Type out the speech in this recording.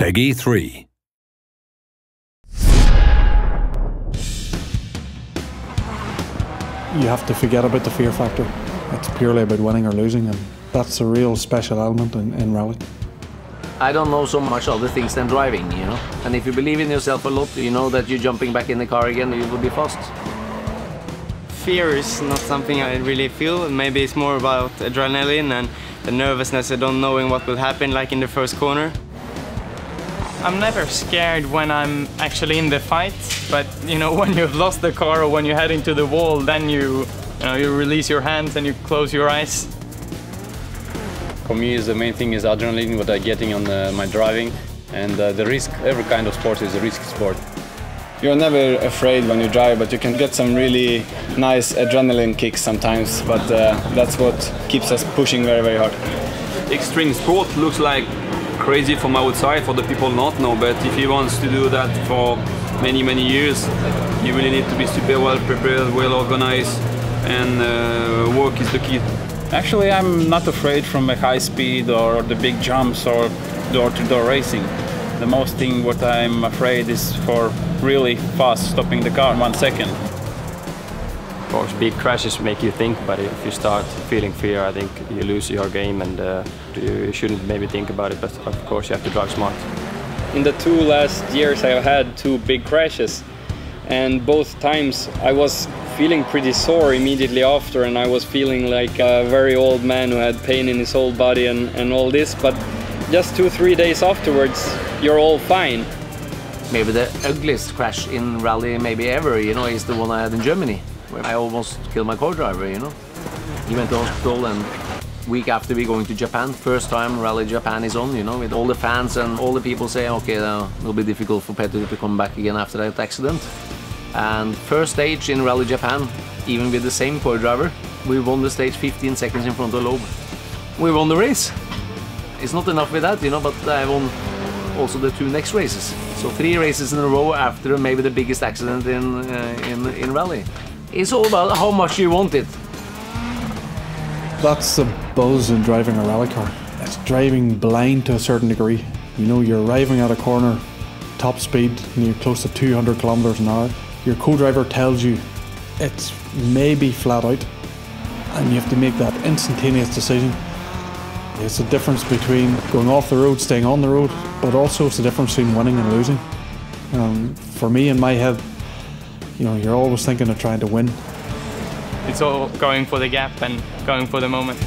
Peggy 3. You have to forget about the fear factor. It's purely about winning or losing, and that's a real special element in rally. I don't know so much other things than driving, you know. And if you believe in yourself a lot, you know that you're jumping back in the car again, you will be fast. Fear is not something I really feel. Maybe it's more about adrenaline and the nervousness of not knowing what will happen, like in the first corner. I'm never scared when I'm actually in the fight, but you know, when you've lost the car or when you head into the wall, then you release your hands and you close your eyes. For me, the main thing is adrenaline, what I'm getting on my driving, and the risk. Every kind of sport is a risky sport. You're never afraid when you drive, but you can get some really nice adrenaline kicks sometimes, but that's what keeps us pushing very, very hard. Extreme sport looks like crazy from outside for the people not know, but if he wants to do that for many, many years, you really need to be super well prepared, well organized, and work is the key. Actually, I'm not afraid from a high speed or the big jumps or door-to-door racing. The most thing what I'm afraid is for really fast stopping the car in 1 second. Of course, big crashes make you think, but if you start feeling fear, I think you lose your game, and you shouldn't maybe think about it, but of course you have to drive smart. In the 2 last years I've had 2 big crashes, and both times I was feeling pretty sore immediately after, and I was feeling like a very old man who had pain in his whole body and all this, but just 2-3 days afterwards you're all fine. Maybe the ugliest crash in rally maybe ever, you know, is the one I had in Germany, where I almost killed my co-driver, you know. He went to hospital, and week after we going to Japan, first time Rally Japan is on, you know, with all the fans and all the people say, okay, now it'll be difficult for Petter to come back again after that accident. And first stage in Rally Japan, even with the same co-driver, we won the stage 15 seconds in front of Loeb. We won the race. It's not enough with that, you know, but I won also the 2 next races. So 3 races in a row after maybe the biggest accident in rally. It's all about how much you want it. That's the buzz in driving a rally car. It's driving blind to a certain degree. You know, you're arriving at a corner, top speed, and you're close to 200 kilometers an hour. Your co-driver tells you it's maybe flat out, and you have to make that instantaneous decision. It's the difference between going off the road, staying on the road, but also it's the difference between winning and losing. For me, in my head, you know, you're always thinking of trying to win. It's all going for the gap and going for the moment.